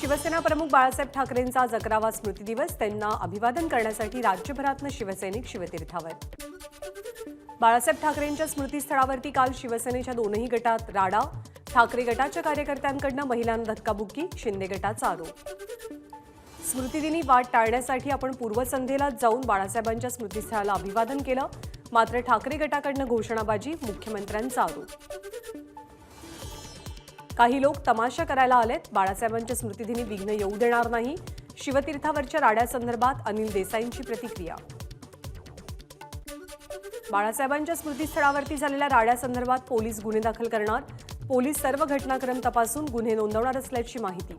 शिवसेना प्रमुख बाळासाहेब ठाकरेंचा आज 11वा स्मृती दिवस. त्यांना अभिवादन करण्यासाठी राज्यभरातून शिवसैनिक शिवतीर्थावर. बाळासाहेब ठाकरेंच्या स्मृतीस्थळावरती काल शिवसेनेच्या दोनही गटात राडा. ठाकरे गटाच्या कार्यकर्त्यांकडून महिलांना धक्काबुक्की, शिंदे गटाचा आरोप. स्मृतिदिनी वाट टाळण्यासाठी आपण पूर्वसंध्येलाच जाऊन बाळासाहेबांच्या स्मृतीस्थळाला अभिवादन केलं. मात्र ठाकरे गटाकडून घोषणाबाजी, मुख्यमंत्र्यांचा आरोप. काही लोक तमाशा करायला आलेत. बाळासाहेबांच्या स्मृतिदिनी विघ्न येऊ देणार नाही. शिवतीर्थावरच्या राड्यासंदर्भात अनिल देसाईंची प्रतिक्रिया. बाळासाहेबांच्या स्मृतीस्थळावरती झालेल्या राड्यासंदर्भात पोलीस गुन्हे दाखल करणार. पोलीस सर्व घटनाक्रम तपासून गुन्हे नोंदवणार असल्याची माहिती.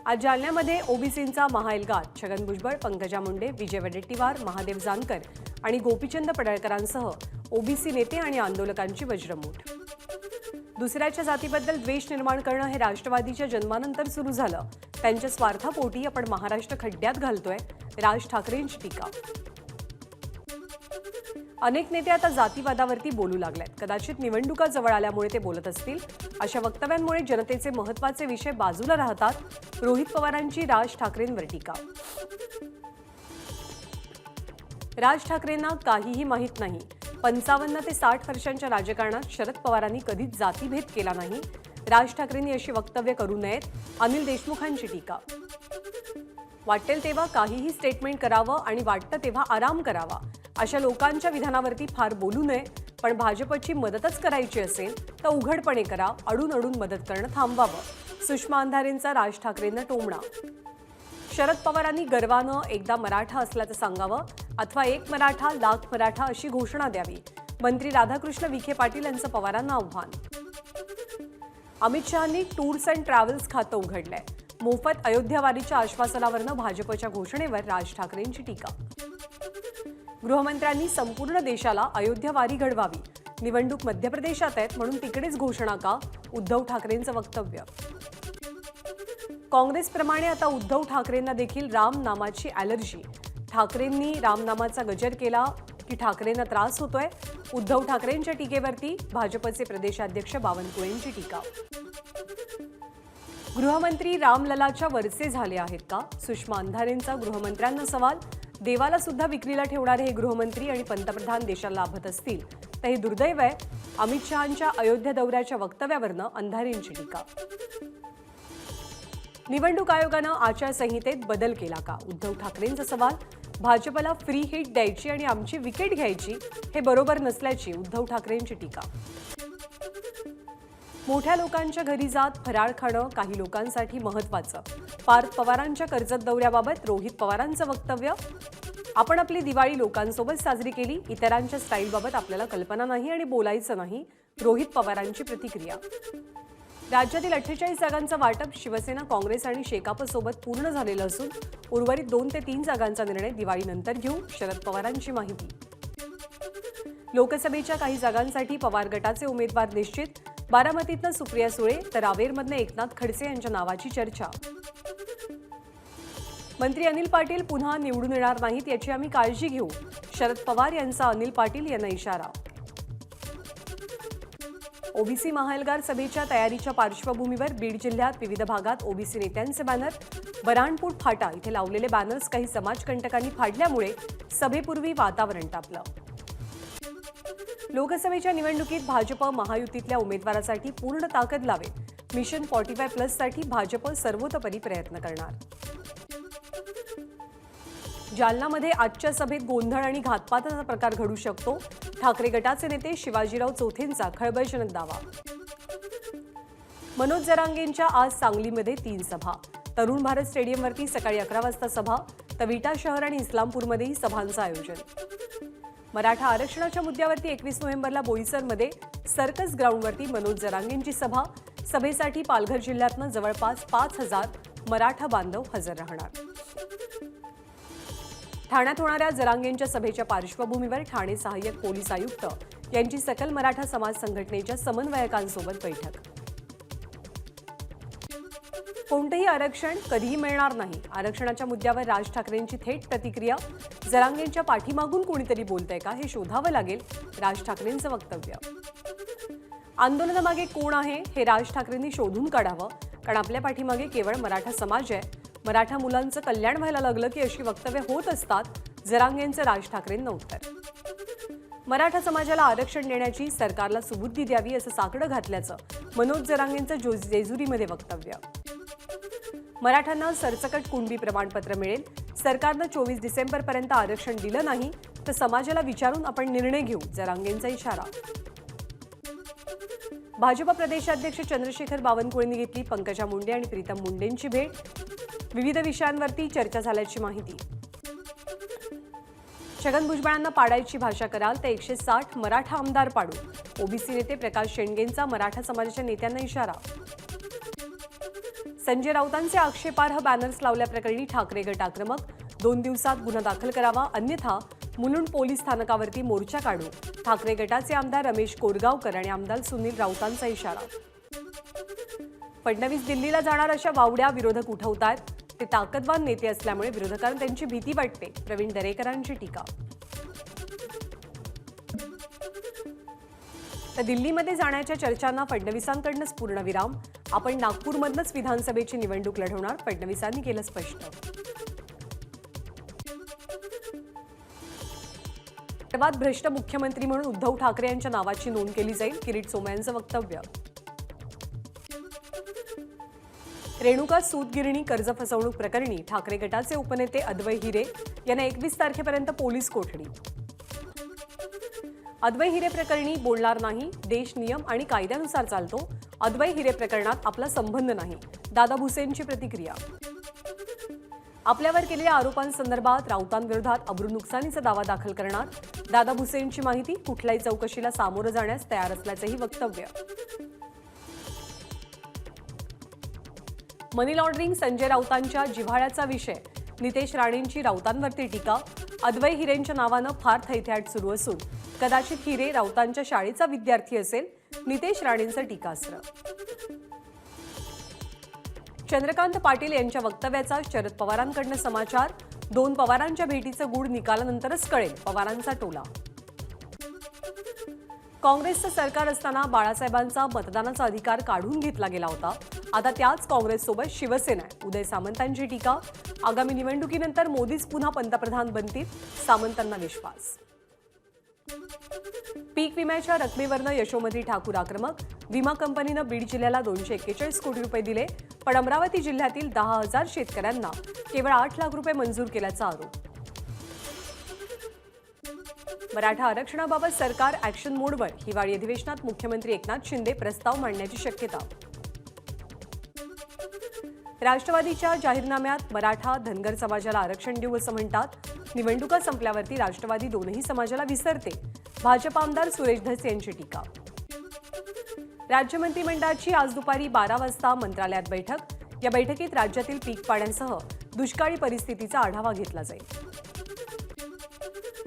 आज जालन्यामध्ये ओबीसींचा महाएल्गार. छगन भुजबळ, पंकजा मुंडे, विजय वडेट्टीवार, महादेव जानकर आणि गोपीचंद पडळकरांसह ओबीसी नेते आणि आंदोलकांची वज्रमूठ. दुसऱ्याच्या जातीबद्दल द्वेष निर्माण करणं हे राष्ट्रवादीच्या जन्मानंतर सुरू झालं. त्यांच्या स्वार्थापोटी आपण महाराष्ट्र खड्ड्यात घालतोय. राज ठाकरेंची टीका. अनेक नेते आता जातीवादावरती बोलू लागलेत. कदाचित निवडणुका जवळ आल्यामुळे ते बोलत असतील. अशा वक्तव्यांमुळे जनतेचे महत्त्वाचे विषय बाजूला राहतात. रोहित पवारांची राज ठाकरेंवर टीका. राज ठाकरेंना काहीही माहीत नाही. 55 ते 60 वर्षांच्या राजकारणात शरद पवारांनी कधीच जातीभेद केला नाही. राज ठाकरेंनी अशी वक्तव्य करू नयेत. अनिल देशमुखांची टीका. वाटेल तेव्हा काहीही स्टेटमेंट करावं आणि वाटतं तेव्हा आराम करावा. अशा लोकांच्या विधानावरती फार बोलू नये. पण भाजपची मदतच करायची असेल तर उघडपणे करा. अडून अडून मदत करणं थांबवावं. सुषमा अंधारेंचा राज ठाकरेंना टोमणा. शरद पवारांनी गर्वानं एकदा मराठा असल्याचं सांगावं अथवा एक मराठा लाख मराठा अशी घोषणा द्यावी. मंत्री राधाकृष्ण विखे पाटील यांचं पवारांना आव्हान. अमित शहांनी टूर्स अँड ट्रॅव्हल्स खातं उघडलंय. मोफत अयोध्या वारीच्या आश्वासनावरनं भाजपच्या घोषणेवर राज ठाकरेंची टीका. गृहमंत्र्यांनी संपूर्ण देशाला अयोध्या वारी घडवावी. निवडणूक मध्य प्रदेशात आहेत म्हणून तिकडेच घोषणा का? उद्धव ठाकरेंचं वक्तव्य. काँग्रेसप्रमाणे आता उद्धव ठाकरेंना देखील राम नामाची ॲलर्जी. ठाकरेंनी रामनामाचा गजर केला की ठाकरेंना त्रास होतोय. उद्धव ठाकरेंच्या टीकेवरती भाजपचे प्रदेशाध्यक्ष बावनकुळेंची टीका. गृहमंत्री रामललाच्या वरचे झाले आहेत का? सुषमा अंधारेंचा गृहमंत्र्यांना सवाल. देवाला सुद्धा विक्रीला ठेवणारे हे गृहमंत्री आणि पंतप्रधान देशाला लाभत असतील तर हे दुर्दैव आहे. अमित शहांच्या अयोध्या दौऱ्याच्या वक्तव्यावरनं अंधारेंची टीका. निवडणूक आयोगानं आचारसंहितेत बदल केला का? उद्धव ठाकरेंचा सवाल. भाजपला फ्री हिट द्यायची आणि आमची विकेट घ्यायची हे बरोबर नसल्याची उद्धव ठाकरेंची टीका. मोठ्या लोकांच्या घरी जात फराळ खाणं काही लोकांसाठी महत्त्वाचं. पार्थ पवारांच्या कर्जत दौऱ्याबाबत रोहित पवारांचं वक्तव्य. आपण आपली दिवाळी लोकांसोबत साजरी केली. इतरांच्या स्टाईलबाबत आपल्याला कल्पना नाही आणि बोलायचं नाही. रोहित पवारांची प्रतिक्रिया. राज्यातील 48 जागांचं वाटप शिवसेना, काँग्रेस आणि शेकापसोबत पूर्ण झालेलं असून उर्वरित 2 ते 3 जागांचा निर्णय दिवाळीनंतर घेऊ. शरद पवारांची माहिती. लोकसभेच्या काही जागांसाठी पवार गटाचे उमेदवार निश्चित. बारामतीतनं सुप्रिया सुळे तर रावेरमधनं एकनाथ खडसे यांच्या नावाची चर्चा. मंत्री अनिल पाटील पुन्हा निवडून येणार नाहीत याची आम्ही काळजी घेऊ. शरद पवार यांचा अनिल पाटील यांना इशारा. ओबीसी महाएल्गार सभेच्या तयारीच्या पार्श्वभूमीवर बीड जिल्ह्यात विविध भागात ओबीसी नेत्यांचे बॅनर. बऱ्हाणपूर फाटा इथे लावलेले बॅनर्स काही समाजकंटकांनी फाडल्यामुळे सभेपूर्वी वातावरण तापलं. लोकसभेच्या निवडणुकीत भाजप महायुतीतल्या उमेदवारासाठी पूर्ण ताकद लावेल. मिशन 45+ साठी भाजप सर्वतोपरी प्रयत्न करणार. जालनामध्ये आजच्या सभेत गोंधळ आणि घातपाताचा प्रकार घडू शकतो. ठाकरे गटाचे नेते शिवाजीराव चौथेंचा खळबळजनक दावा. मनोज जरांगेंच्या आज सांगलीमध्ये 3 सभा. तरुण भारत स्टेडियमवरती सकाळी 11 वाजता सभा तर विटा शहर आणि इस्लामपूरमध्येही सभांचं आयोजन. मराठा आरक्षणाच्या मुद्द्यावरती 21 नोव्हेंबरला बोईसरमध्ये सर्कस ग्राउंडवरती मनोज जरांगेंची सभा. सभेसाठी पालघर जिल्ह्यातनं जवळपास 5000 मराठा बांधव हजर राहणार. ठाण्यात होणाऱ्या जरांगेंच्या सभेच्या पार्श्वभूमीवर ठाणे सहाय्यक पोलीस आयुक्त यांची सकल मराठा समाज संघटनेच्या समन्वयकांसोबत बैठक. कोणतेही आरक्षण कधीही मिळणार नाही. आरक्षणाच्या मुद्द्यावर राज ठाकरेंची थेट प्रतिक्रिया. जरांगेंच्या पाठीमागून कोणीतरी बोलतंय का हे शोधावं लागेल. राज ठाकरेंचं वक्तव्य. आंदोलनामागे कोण आहे हे राज ठाकरेंनी शोधून काढावं. कारण आपल्या पाठीमागे केवळ मराठा समाज आहे, मराठा मुलांचं कल्याण व्हायला लागलं की अशी वक्तव्य होत असतात, जरांगेंचं राज ठाकरेंना उत्तर. मराठा समाजाला आरक्षण देण्याची सरकारला सुबुद्धी द्यावी असं साकडं घातल्याचं मनोज जरांगेंचं जेजुरीमध्ये वक्तव्य. मराठ्यांना सरसकट कुणबी प्रमाणपत्र मिळेल, सरकारनं 24 डिसेंबरपर्यंत आरक्षण दिलं नाही तर समाजाला विचारून आपण निर्णय घेऊ, जरांगेंचा इशारा. भाजपा प्रदेशाध्यक्ष चंद्रशेखर बावनकुळेंनी घेतली पंकजा मुंडे आणि प्रीतम मुंडेंची भेट. विविध विषयांवरती चर्चा झाल्याची माहिती. छगन भुजबळांना पाडायची भाषा कराल तर 160 मराठा आमदार पाडू, ओबीसी नेते प्रकाश शेंडगेंचा मराठा समाजाच्या नेत्यांना इशारा. संजय राऊतांचे आक्षेपार्ह बॅनर्स लावल्याप्रकरणी ठाकरे गट आक्रमक, 2 दिवसात गुन्हा दाखल करावा अन्यथा मुलुंड पोलीस स्थानकावरती मोर्चा काढू, ठाकरे गटाचे आमदार रमेश कोरगावकर आणि आमदार सुनील राऊतांचा इशारा. फडणवीस दिल्लीला जाणार अशा वावड्या विरोधक उठवतायत, ते ताकदवान नेते असल्यामुळे विरोधकांना त्यांची भीती वाटते, प्रवीण दरेकरांची टीका. तर दिल्लीमध्ये जाण्याच्या चर्चांना फडणवीसांकडूनच पूर्णविराम, आपण नागपूरमधनंच विधानसभेची निवडणूक लढवणार, फडणवीसांनी केलं स्पष्ट. सर्वात भ्रष्ट मुख्यमंत्री म्हणून उद्धव ठाकरे यांच्या नावाची नोंद केली जाईल, किरीट सोमय्यांचं वक्तव्य. रेणुका सूतगिरणी कर्ज फसवणूक प्रकरणी ठाकरे गटाचे उपनेते अद्वै हिरे यांना 21 तारखेपर्यंत पोलीस कोठडी. अद्वै हिरे प्रकरणी बोलणार नाही, देश नियम आणि कायद्यानुसार चालतो, अद्वै हिरे प्रकरणात आपला संबंध नाही, दादा भुसेंची प्रतिक्रिया. आपल्यावर केलेल्या आरोपांसंदर्भात राऊतांविरोधात अब्रू नुकसानीचा दावा दाखल करणार, दादा भुसेंची माहिती. कुठल्याही चौकशीला सामोरं जाण्यास तयार असल्याचंही वक्तव्य. मनी लॉन्ड्रिंग संजय राऊतांच्या जिव्हाळ्याचा विषय, नितेश राणेंची राऊतांवरती टीका. अद्वै हिरेंच्या नावानं फार थैथयाट सुरू असून कदाचित हिरे राऊतांच्या शाळेचा विद्यार्थी असेल, नितेश राणेंचं टीकास्त्र. चंद्रकांत पाटील यांच्या वक्तव्याचा शरद पवारांकडनं समाचार, 2 पवारांच्या भेटीचं गूढ निकालानंतरच कळेल, पवारांचा टोला. काँग्रेसचं सरकार असताना बाळासाहेबांचा मतदानाचा अधिकार काढून घेतला गेला होता, आता त्याच काँग्रेससोबत शिवसेना आहे, उदय सामंतांची टीका. आगामी निवडणुकीनंतर मोदीच पुन्हा पंतप्रधान बनतील, सामंतांना विश्वास. पीक विम्याच्या रकमेवरनं यशोमती ठाकूर आक्रमक, विमा कंपनीनं बीड जिल्ह्याला 241 कोटी रुपये दिले, पण अमरावती जिल्ह्यातील 10,000 शेतकऱ्यांना केवळ 8 लाख रुपये मंजूर केल्याचा आरोप. मराठा आरक्षणाबाबत सरकार ॲक्शन मोडवर, हिवाळी अधिवेशनात मुख्यमंत्री एकनाथ शिंदे प्रस्ताव मांडण्याची शक्यता. राष्ट्रवादीच्या जाहीरनाम्यात मराठा धनगर समाजाला आरक्षण देऊ असं म्हणतात, निवडणुका संपल्यावरती राष्ट्रवादी दोनही समाजाला विसरते, भाजप आमदार सुरेश धस यांची टीका. राज्य मंत्रिमंडळाची आज दुपारी 12 वाजता मंत्रालयात बैठक, या बैठकीत राज्यातील पीक पाड्यांसह दुष्काळी परिस्थितीचा आढावा घेतला जाईल.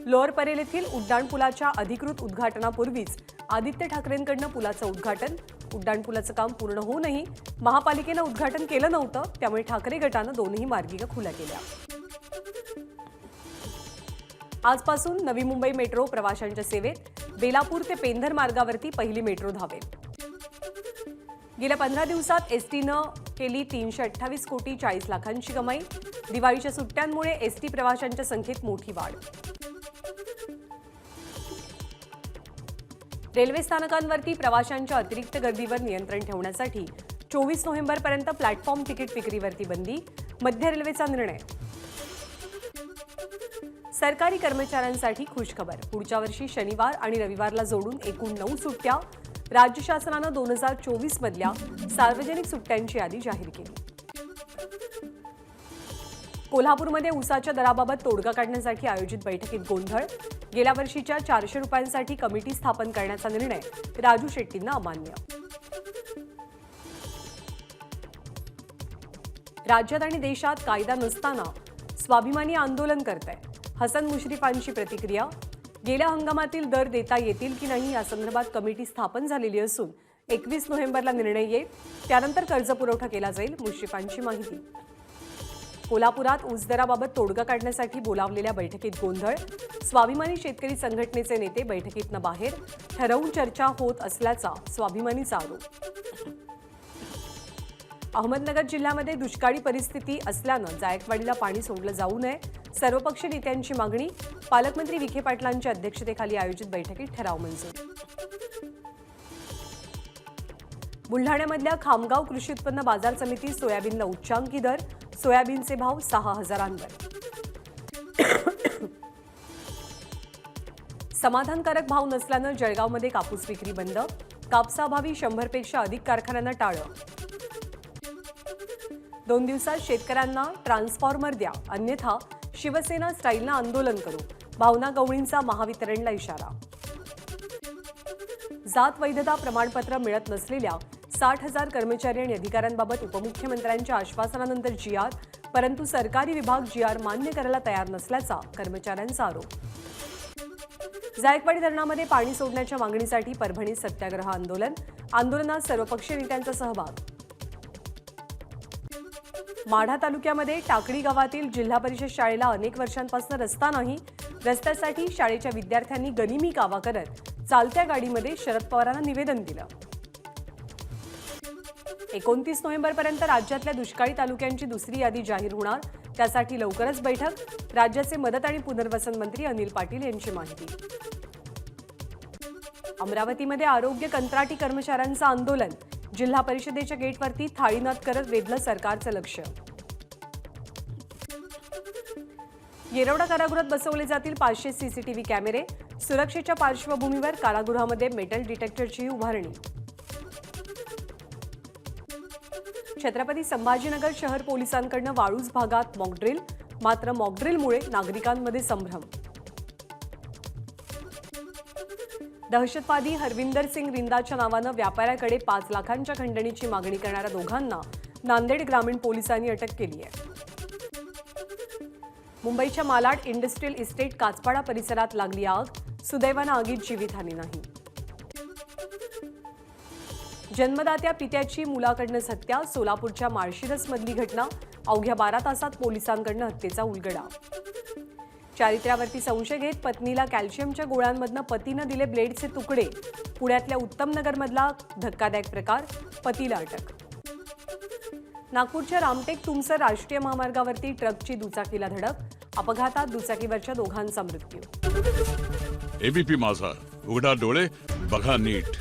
लोअर परेल येथील उड्डाणपुलाच्या अधिकृत उद्घाटनापूर्वीच आदित्य ठाकरेंकडनं पुलाचं उद्घाटन, उड्डाणपुलाचं काम पूर्ण होऊनही महापालिकेनं उद्घाटन केलं नव्हतं, त्यामुळे ठाकरे गटानं दोनही मार्गिका खुल्या केल्या. आजपासून नवी मुंबई मेट्रो प्रवाशांच्या सेवेत, बेलापूर ते पेंधर मार्गावरती पहिली मेट्रो धावेल. गेल्या 15 दिवसात एसटीनं केली 328 कोटी 40 लाखांची कमाई, दिवाळीच्या सुट्ट्यांमुळे एसटी प्रवाशांच्या संख्येत मोठी वाढ. रेल्वे स्थानकांवरती प्रवाशांच्या अतिरिक्त गर्दीवर नियंत्रण ठेवण्यासाठी 24 नोव्हेंबरपर्यंत प्लॅटफॉर्म तिकीट विक्रीवरती बंदी, मध्य रेल्वेचा निर्णय. सरकारी कर्मचाऱ्यांसाठी खुशखबर, पुढच्या वर्षी शनिवार आणि रविवारला जोडून एकूण 9 सुट्ट्या, राज्य शासनानं 2024 मधल्या सार्वजनिक सुट्ट्यांची यादी जाहीर केली. कोल्हापूरमध्ये ऊसाच्या दराबाबत तोडगा काढण्यासाठी आयोजित बैठकीत गोंधळ, गेल्या वर्षीच्या 400 रुपयांसाठी कमिटी स्थापन करण्याचा निर्णय राजू शेट्टींना अमान्य. राज्यात आणि देशात कायदा नसताना स्वाभिमानी आंदोलन करतंय, हसन मुश्रीफांची प्रतिक्रिया. गेल्या हंगामातील दर देता येतील की नाही यासंदर्भात कमिटी स्थापन झालेली असून 21 नोव्हेंबरला निर्णय येईल, त्यानंतर कर्जपुरवठा केला जाईल, मुश्रीफांची माहिती. कोल्हापुरात ऊस दराबाबत तोडगा काढण्यासाठी बोलावलेल्या बैठकीत गोंधळ, स्वाभिमानी शेतकरी संघटनेचे नेते बैठकीतनं बाहेर, ठरवून चर्चा होत असल्याचा स्वाभिमानीचा आरोप. अहमदनगर जिल्ह्यामध्ये दुष्काळी परिस्थिती असल्यानं जायकवाडीला पाणी सोडलं जाऊ नये, सर्वपक्षीय नेत्यांची मागणी. पालकमंत्री विखे पाटलांच्या अध्यक्षतेखाली आयोजित बैठकीत ठराव मंजूर. बुलढाण्यामधल्या खामगाव कृषी उत्पन्न बाजार समिती सोयाबीनला उच्चांकी दर, सोयाबीनचे भाव 6,000वर. समाधानकारक भाव नसल्यानं जळगावमध्ये कापूस विक्री बंद, कापसाअभावी 100 पेक्षा अधिक कारखान्यांना टाळं. 2 दिवसात शेतकऱ्यांना ट्रान्सफॉर्मर द्या, अन्यथा शिवसेना स्टाईलनं आंदोलन करू, भावना गवळींचा महावितरणला इशारा. जात वैधता प्रमाणपत्र मिळत नसलेल्या 60,000 कर्मचारी आणि अधिकाऱ्यांबाबत उपमुख्यमंत्र्यांच्या आश्वासनानंतर जी.आर. परंतु सरकारी विभाग जी.आर. मान्य करायला तयार नसल्याचा कर्मचाऱ्यांचा आरोप. जायकवाडी धरणामध्ये पाणी सोडण्याच्या मागणीसाठी परभणीत सत्याग्रह आंदोलन, आंदोलनात सर्वपक्षीय नेत्यांचा सहभाग. माढा तालुक्यामध्ये टाकळी गावातील जिल्हा परिषद शाळेला अनेक वर्षांपासून रस्ता नाही. रस्त्यासाठी शाळेच्या विद्यार्थ्यांनी गनिमी कावा करत चालत्या गाडीमध्ये शरद पवारांना निवेदन दिलं. 29 नोव्हेंबरपर्यंत राज्यातल्या दुष्काळी तालुक्यांची दुसरी यादी जाहीर होणार, त्यासाठी लवकरच बैठक. राज्याचे मदत आणि पुनर्वसन मंत्री अनिल पाटील यांची माहिती. अमरावतीमध्ये आरोग्य कंत्राटी कर्मचाऱ्यांचं आंदोलन, जिल्हा परिषदेच्या गेटवरती थाळीनाद करत वेधलं सरकारचं लक्ष. येरवडा कारागृहात बसवले जातील 500 सीसीटीव्ही कॅमेरे, सुरक्षेच्या पार्श्वभूमीवर कारागृहामध्ये मेटल डिटेक्टरची उभारणी. छत्रपती संभाजीनगर शहर पोलिसांकडून वाळूज भागात मॉकड्रिल, मात्र मॉकड्रिलमुळे नागरिकांमध्ये संभ्रम. दहशतवादी हरविंदर सिंग रिंदाच्या नावानं व्यापाऱ्याकडे 5 लाखांच्या खंडणीची मागणी करणाऱ्या दोघांना नांदेड ग्रामीण पोलिसांनी अटक केली आहे. मुंबईच्या मालाड इंडस्ट्रियल इस्टेट काचपाडा परिसरात लागली आग, सुदैवानं आगीत जीवितहानी नाही. जन्मदात्या पित्याची मुलाकडनं हत्या, सोलापूरच्या माळशिरसमधली घटना, अवघ्या 12 तासात पोलिसांकडनं हत्येचा उलगडा. चारित्र्यावरती संशय घेत पत्नीला कॅल्शियमच्या गोळ्यांमधनं पतीनं दिले ब्लेडचे तुकडे, पुण्यातल्या उत्तमनगरमधला धक्कादायक प्रकार, पतीला अटक. नागपूरच्या रामटेक तुमसर राष्ट्रीय महामार्गावरती ट्रकची दुचाकीला धडक, अपघातात दुचाकीवरच्या दोघांचा मृत्यू. एबीपी माझा, उघडा डोळे बघा नीट.